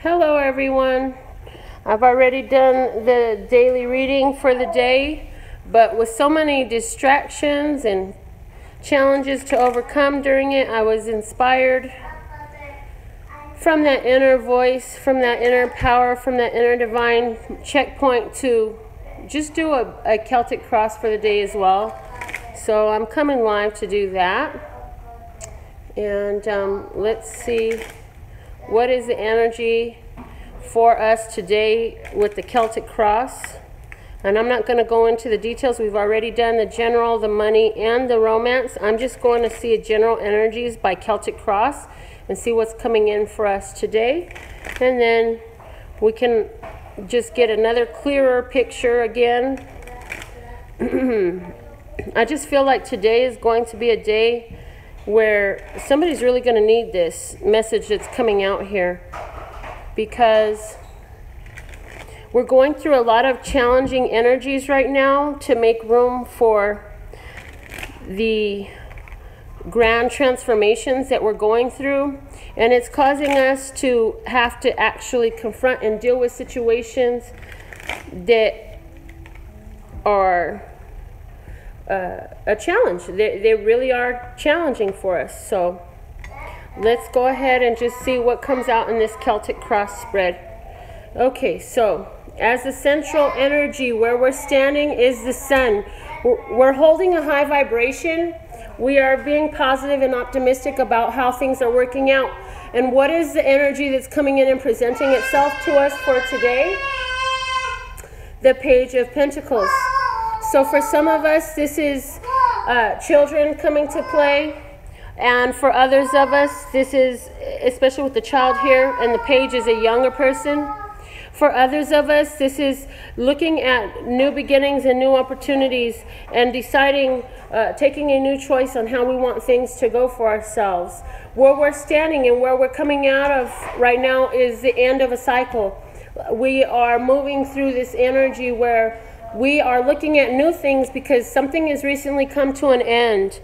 Hello everyone. I've already done the daily reading for the day, but with so many distractions and challenges to overcome during it, I was inspired from that inner voice, from that inner power, from that inner divine checkpoint to just do a Celtic cross for the day as well. So I'm coming live to do that. And let's see. What is the energy for us today with the Celtic cross? And I'm not going to go into the details. We've already done the general, the money, and the romance. I'm just going to see general energies by Celtic cross and see what's coming in for us today. And then we can just get another clearer picture again. I just feel like today is going to be a day where somebody's really going to need this message that's coming out here, because we're going through a lot of challenging energies right now to make room for the grand transformations that we're going through, and it's causing us to have to actually confront and deal with situations that are a challenge. They really are challenging for us. So let's go ahead and just see what comes out in this Celtic cross spread. Okay, so as the central energy where we're standing is the sun. We're holding a high vibration. We are being positive and optimistic about how things are working out. And what is the energy that's coming in and presenting itself to us for today? The Page of Pentacles. So for some of us, this is children coming to play. And for others of us, this is, especially with the child here, and the page is a younger person. For others of us, this is looking at new beginnings and new opportunities and deciding, taking a new choice on how we want things to go for ourselves. Where we're standing and where we're coming out of right now is the end of a cycle. We are moving through this energy where we are looking at new things because something has recently come to an end.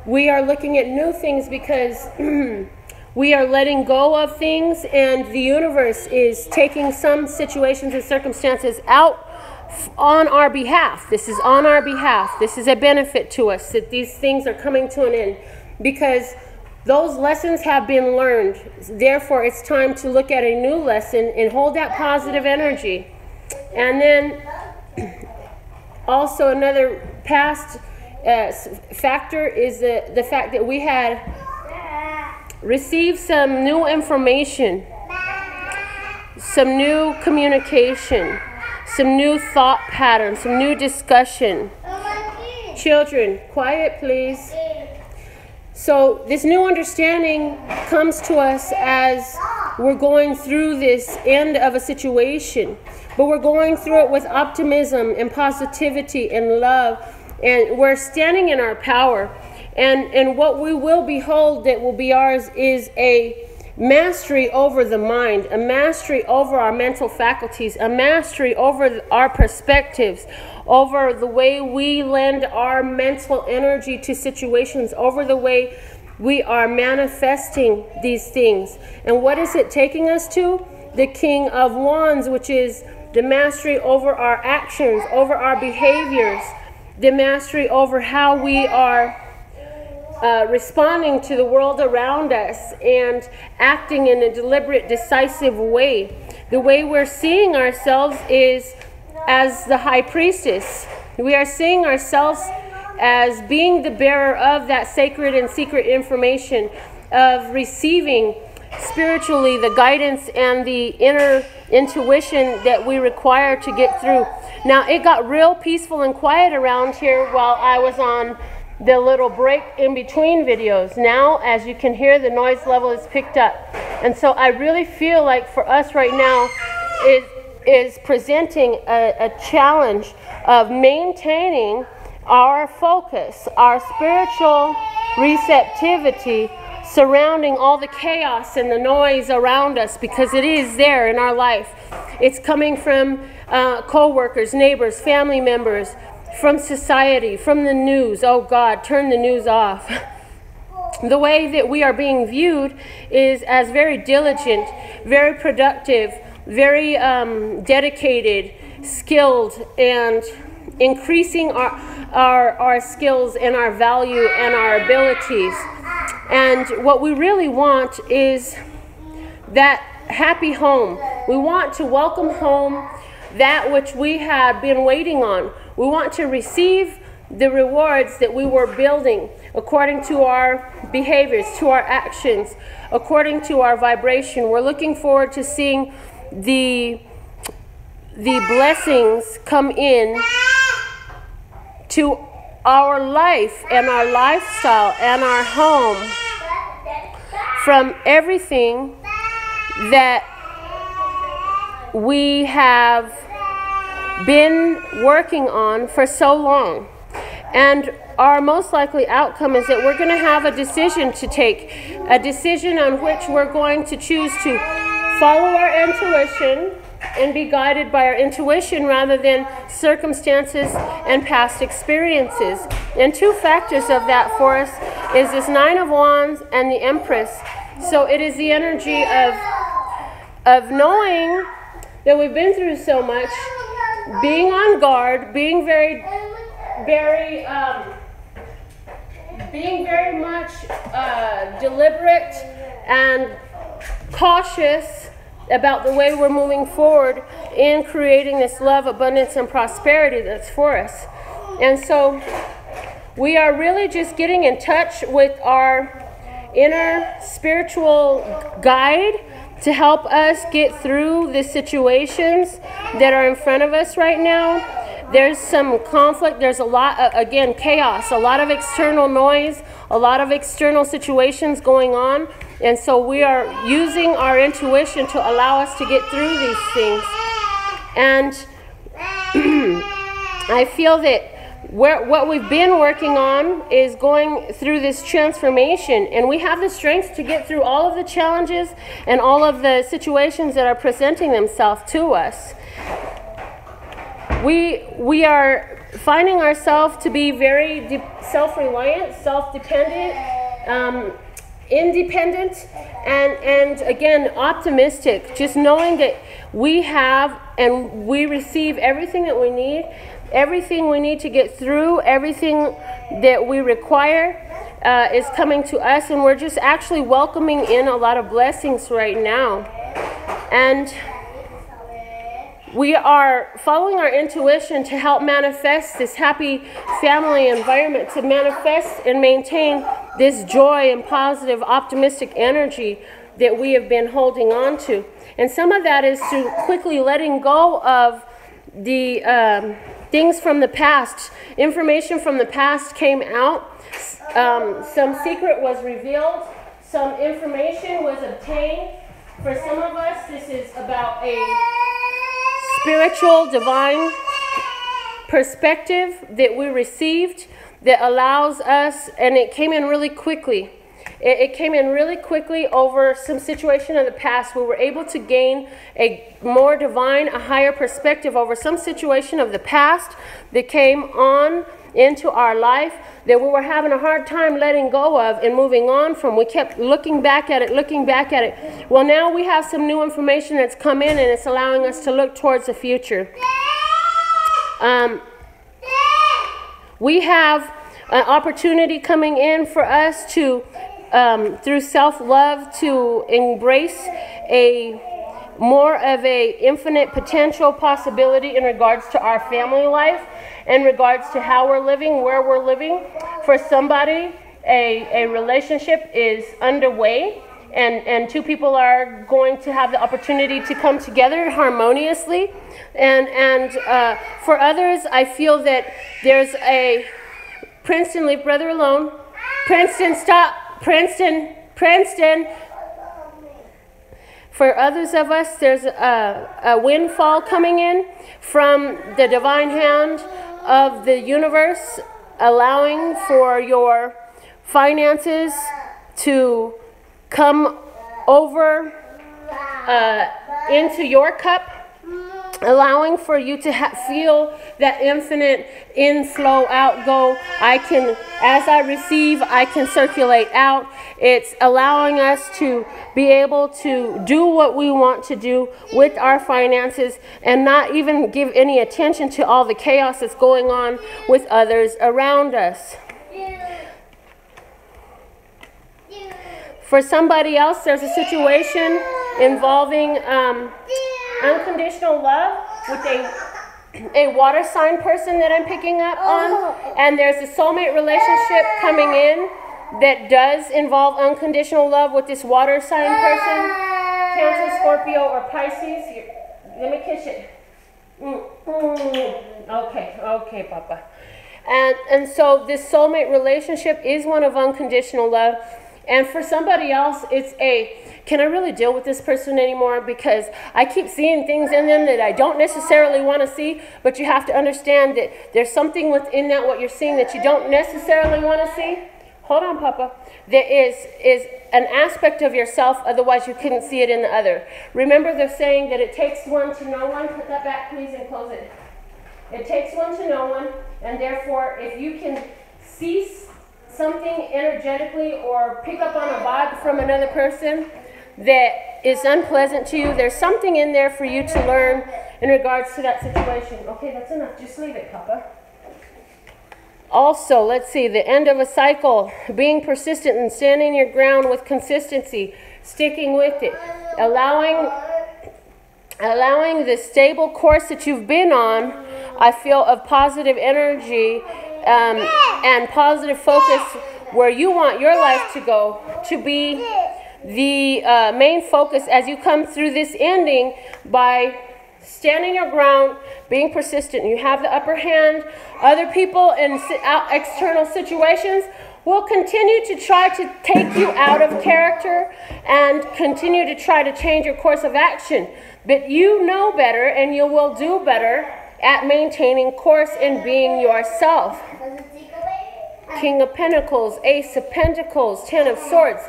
We are looking at new things because we are letting go of things, and the universe is taking some situations and circumstances out on our behalf. This is on our behalf. This is a benefit to us that these things are coming to an end because those lessons have been learned. Therefore, it's time to look at a new lesson and hold that positive energy. And then also another past factor is the fact that we had received some new information, some new communication, some new thought patterns, some new discussion. Children, quiet please. So this new understanding comes to us as we're going through this end of a situation, but we're going through it with optimism and positivity and love, and we're standing in our power. And what we will behold that will be ours is a mastery over the mind, a mastery over our mental faculties, a mastery over our perspectives, over the way we lend our mental energy to situations, over the way we are manifesting these things. And what is it taking us to? The King of Wands, which is the mastery over our actions, over our behaviors, the mastery over how we are responding to the world around us and acting in a deliberate, decisive way. The way we're seeing ourselves is as the high priestess. We are seeing ourselves as being the bearer of that sacred and secret information, of receiving spiritually the guidance and the inner intuition that we require to get through. Now, it got real peaceful and quiet around here while I was on the little break in between videos. Now, as you can hear, the noise level is picked up. And so I really feel like for us right now, it is presenting a challenge of maintaining our focus, our spiritual receptivity surrounding all the chaos and the noise around us, because it is there in our life. It's coming from co-workers, neighbors, family members, from society, from the news. Oh God, turn the news off. the way that we are being viewed is as very diligent, very productive, very dedicated, skilled, and increasing our skills and our value and our abilities. And what we really want is that happy home. We want to welcome home that which we have been waiting on. We want to receive the rewards that we were building according to our behaviors, to our actions, according to our vibration. We're looking forward to seeing the blessings come in to our life and our lifestyle and our home from everything that we have been working on for so long. And our most likely outcome is that we're going to have a decision to take, a decision on which we're going to choose to follow our intuition and be guided by our intuition rather than circumstances and past experiences. And two factors of that for us is this Nine of Wands and the Empress. So it is the energy of knowing that we've been through so much, being on guard, being very much deliberate and cautious about the way we're moving forward in creating this love, abundance, and prosperity that's for us. And so we are really just getting in touch with our inner spiritual guide to help us get through the situations that are in front of us right now. There's some conflict, there's a lot, again, chaos, a lot of external noise, a lot of external situations going on. And so we are using our intuition to allow us to get through these things. And I feel that what we've been working on is going through this transformation, and we have the strength to get through all of the challenges and all of the situations that are presenting themselves to us. We are finding ourselves to be very self-reliant, self-dependent, independent, and again, optimistic, just knowing that we have and we receive everything that we need, everything we need to get through, everything that we require is coming to us, and we're just actually welcoming in a lot of blessings right now. And we are following our intuition to help manifest this happy family environment, to manifest and maintain this joy and positive, optimistic energy that we have been holding on to. And some of that is through quickly letting go of the things from the past. Information from the past came out. Some secret was revealed. Some information was obtained. For some of us, this is about a spiritual, divine perspective that we received that allows us, and it came in really quickly. It came in really quickly over some situation of the past. We were able to gain a more divine, a higher perspective over some situation of the past that came on into our life that we were having a hard time letting go of and moving on from. We kept looking back at it. Well, now we have some new information that's come in, and it's allowing us to look towards the future. We have an opportunity coming in for us to, through self-love, to embrace more of a infinite potential possibility in regards to our family life, in regards to how we're living, where we're living. For somebody, a relationship is underway, and two people are going to have the opportunity to come together harmoniously. And for others, I feel that there's a Princeton, leave brother alone. Princeton, stop. Princeton. For others of us, there's a windfall coming in from the divine hand of the universe, allowing for your finances to come over into your cup. allowing for you to feel that infinite inflow, outgo. I can, as I receive, I can circulate out. It's allowing us to be able to do what we want to do with our finances and not even give any attention to all the chaos that's going on with others around us. For somebody else, there's a situation involving unconditional love with a water sign person that I'm picking up on. And there's a soulmate relationship coming in that does involve unconditional love with this water sign person. Cancer, Scorpio, or Pisces. Here, let me kiss it. Okay, Papa. And so this soulmate relationship is one of unconditional love. And for somebody else, it's can I really deal with this person anymore? Because I keep seeing things in them that I don't necessarily want to see, but you have to understand that there's something within that, what you're seeing, that you don't necessarily want to see. Hold on, Papa. There is an aspect of yourself, otherwise you couldn't see it in the other. Remember the saying that it takes one to know one? Put that back, please, and close it. It takes one to know one, and therefore, if you can see something energetically or pick up on a vibe from another person that is unpleasant to you, there's something in there for you to learn in regards to that situation. Okay, that's enough. Just leave it, Papa. Also, let's see, the end of a cycle, being persistent and standing your ground with consistency, sticking with it, allowing the stable course that you've been on, I feel, of positive energy and positive focus where you want your life to go, to be the main focus as you come through this ending by standing your ground, being persistent. You have the upper hand. Other people in external situations will continue to try to take you out of character and continue to try to change your course of action. But you know better, and you will do better at maintaining course and being yourself. King of Pentacles, Ace of Pentacles, Ten of Swords.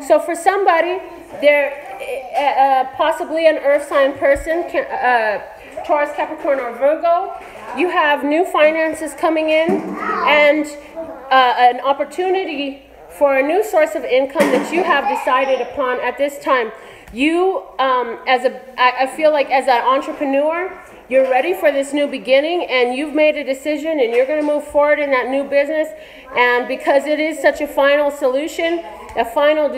So for somebody, they're possibly an earth sign person, Taurus, Capricorn, or Virgo. You have new finances coming in and an opportunity for a new source of income that you have decided upon at this time. You, I feel like as an entrepreneur, you're ready for this new beginning, and you've made a decision, and you're going to move forward in that new business. And because it is such a final solution, a final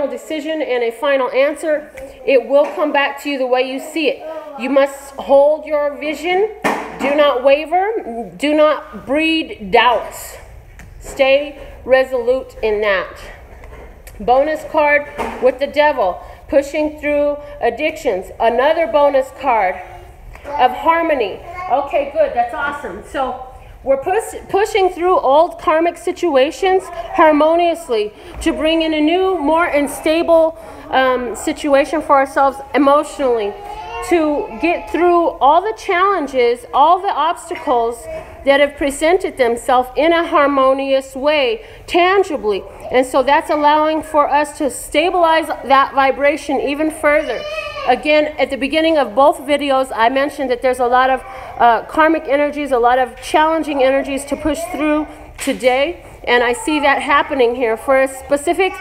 decision, and a final answer, it will come back to you the way you see it. You must hold your vision. Do not waver. Do not breed doubts. Stay resolute in that. Bonus card with the Devil, pushing through addictions. Another bonus card of harmony. Okay, good. That's awesome. So we're pushing through old karmic situations harmoniously to bring in a new, more unstable situation for ourselves emotionally, to get through all the challenges, all the obstacles that have presented themselves in a harmonious way, tangibly. And so that's allowing for us to stabilize that vibration even further. Again, at the beginning of both videos, I mentioned that there's a lot of karmic energies, a lot of challenging energies to push through today. And I see that happening here. For a specific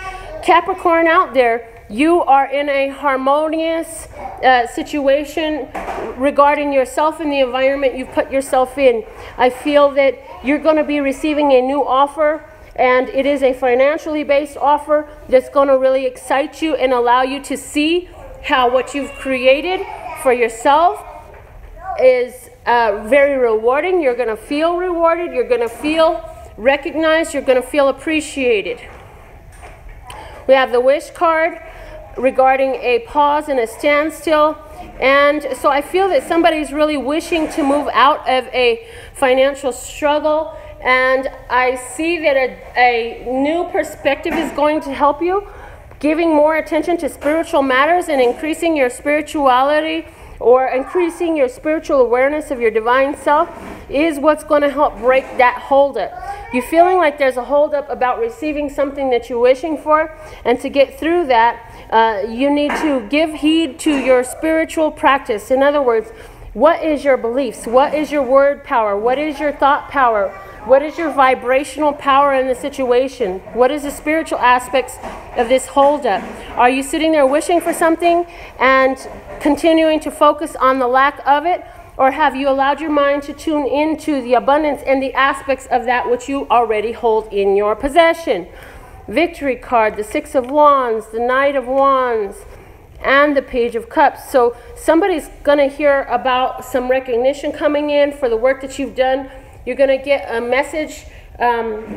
Capricorn out there, you are in a harmonious situation regarding yourself and the environment you've put yourself in. I feel that you're going to be receiving a new offer, and it is a financially based offer that's going to really excite you and allow you to see how what you've created for yourself is very rewarding. You're going to feel rewarded. You're going to feel recognized. You're going to feel appreciated. We have the Wish card regarding a pause and a standstill. And so I feel that somebody's really wishing to move out of a financial struggle. And I see that a new perspective is going to help you, giving more attention to spiritual matters and increasing your spirituality or increasing your spiritual awareness of your divine self is what's going to help break that holdup. You're feeling like there's a holdup about receiving something that you're wishing for, and to get through that, you need to give heed to your spiritual practice. In other words, What is your beliefs? What is your word power? What is your thought power? What is your vibrational power in the situation? What is the spiritual aspects of this holdup? Are you sitting there wishing for something and continuing to focus on the lack of it? Or have you allowed your mind to tune into the abundance and the aspects of that which you already hold in your possession? Victory card, the Six of Wands, the Knight of Wands, and the Page of Cups. So somebody's going to hear about some recognition coming in for the work that you've done. You're going to get a message.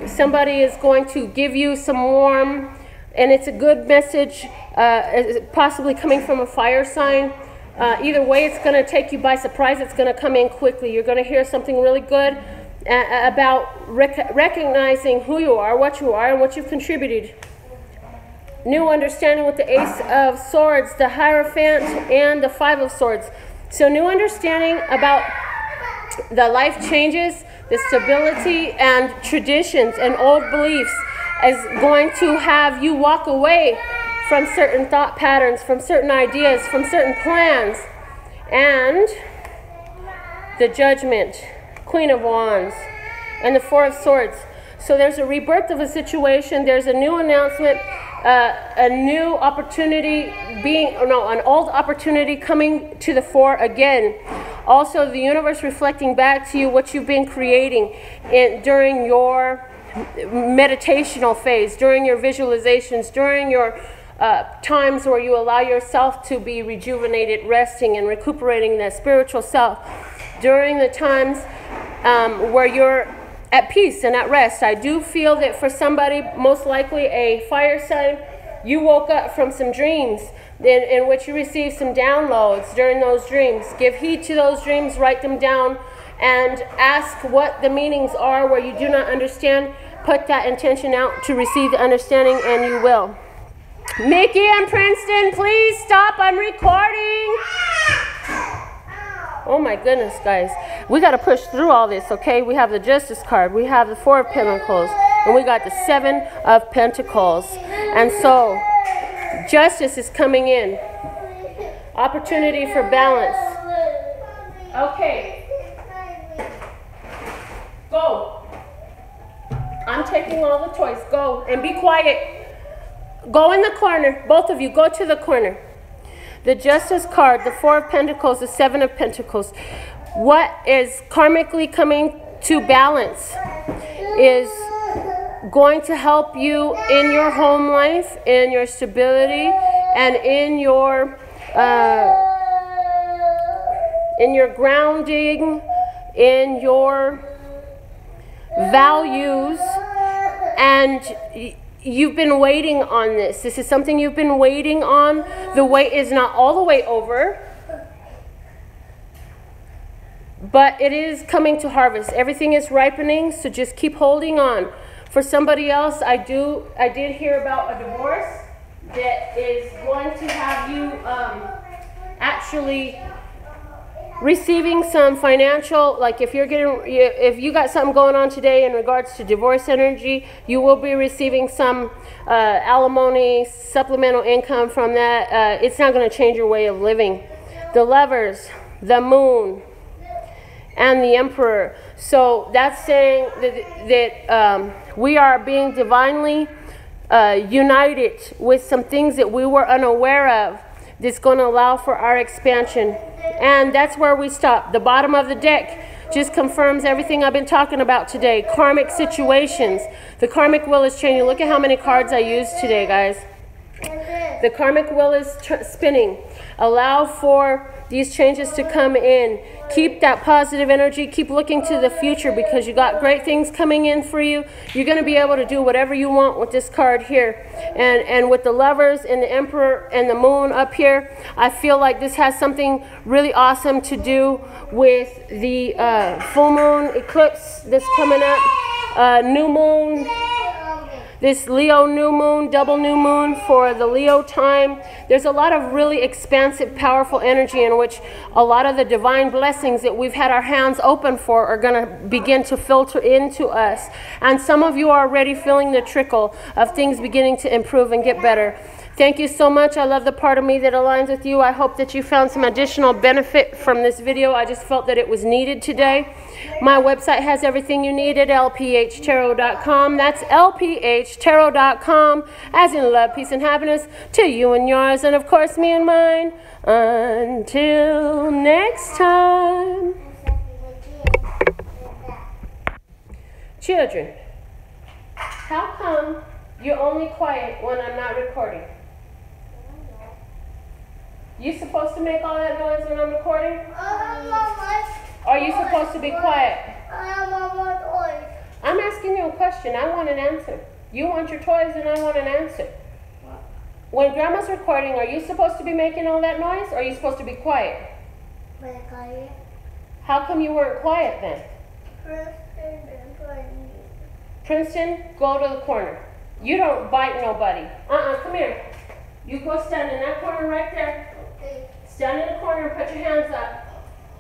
Somebody is going to give you some warm, and it's a good message, possibly coming from a fire sign. Either way, it's going to take you by surprise. It's going to come in quickly. You're going to hear something really good about recognizing who you are, and what you've contributed. New understanding with the Ace of Swords, the Hierophant, and the Five of Swords. So new understanding about the life changes, the stability and traditions and old beliefs is going to have you walk away from certain thought patterns, from certain ideas, from certain plans. And the Judgment, Queen of Wands, and the Four of Swords. So there's a rebirth of a situation. There's a new announcement, a new opportunity an old opportunity coming to the fore again. Also, the universe reflecting back to you what you've been creating during your meditational phase, during your visualizations, during your times where you allow yourself to be rejuvenated, resting and recuperating that spiritual self, during the times where you're at peace and at rest. I do feel that for somebody, most likely a fire sign, you woke up from some dreams in which you received some downloads during those dreams. Give heed to those dreams, write them down, and ask what the meanings are where you do not understand. Put that intention out to receive the understanding, and you will. Mickey and Princeton, please stop. I'm recording. Oh my goodness, guys. We got to push through all this, okay? We have the Justice card. We have the Four of Pentacles. And we got the Seven of Pentacles. And so, justice is coming in. Opportunity for balance. Okay. Go. I'm taking all the toys. Go. And be quiet. Go in the corner. Both of you, go to the corner. The Justice card, the Four of Pentacles, the Seven of Pentacles. What is karmically coming to balance is going to help you in your home life, in your stability, and in your grounding, in your values, and you've been waiting on this. This is something you've been waiting on. The wait is not all the way over, but it is coming to harvest. Everything is ripening, so just keep holding on. For somebody else, I did hear about a divorce that is going to have you actually receiving some financial, like if you got something going on today in regards to divorce energy, you will be receiving some alimony, supplemental income from that. It's not going to change your way of living. The Lovers, the Moon, and the Emperor. So that's saying that we are being divinely united with some things that we were unaware of, that's going to allow for our expansion. And that's where we stop. The bottom of the deck just confirms everything I've been talking about today. Karmic situations. The karmic wheel is changing. Look at how many cards I used today, guys. The karmic wheel is spinning. Allow for these changes to come in. Keep that positive energy. Keep looking to the future, because you got great things coming in for you. You're going to be able to do whatever you want with this card here. And with the Lovers and the Emperor and the Moon up here, I feel like this has something really awesome to do with the full moon eclipse that's coming up. New moon. This Leo new moon, double new moon for the Leo time. There's a lot of really expansive, powerful energy in which a lot of the divine blessings that we've had our hands open for are going to begin to filter into us. And some of you are already feeling the trickle of things beginning to improve and get better. Thank you so much. I love the part of me that aligns with you. I hope that you found some additional benefit from this video. I just felt that it was needed today. My website has everything you need at lphtarot.com. That's lphtarot.com, as in love, peace, and happiness to you and yours, and of course me and mine. Until next time. Children, how come you're only quiet when I'm not recording? You supposed to make all that noise when I'm recording? Are you supposed to be quiet? I'm asking you a question. I want an answer. You want your toys and I want an answer. When Grandma's recording, are you supposed to be making all that noise or are you supposed to be quiet? How come you weren't quiet then? Princeton, go to the corner. You don't bite nobody. Come here. You go stand in that corner right there. Stand in the corner and put your hands up.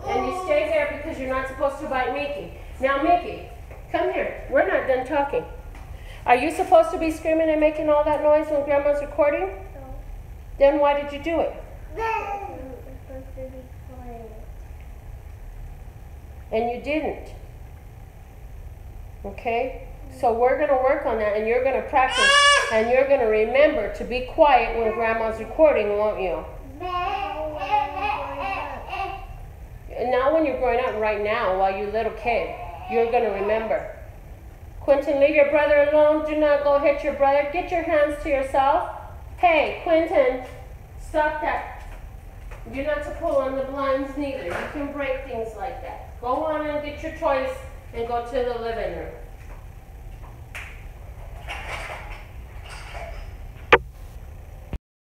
And you stay there because you're not supposed to bite Mickey. Now, Mickey, come here. We're not done talking. Are you supposed to be screaming and making all that noise when Grandma's recording? No. Then why did you do it? I'm supposed to be quiet. And you didn't. Okay? So we're going to work on that and you're going to practice and you're going to remember to be quiet when Grandma's recording, won't you? And now when you're growing up, right now, while you're a little kid, you're going to remember. Quentin, leave your brother alone. Do not go hit your brother. Get your hands to yourself. Hey, Quentin, stop that. You're not to pull on the blinds neither. You can break things like that. Go on and get your toys and go to the living room.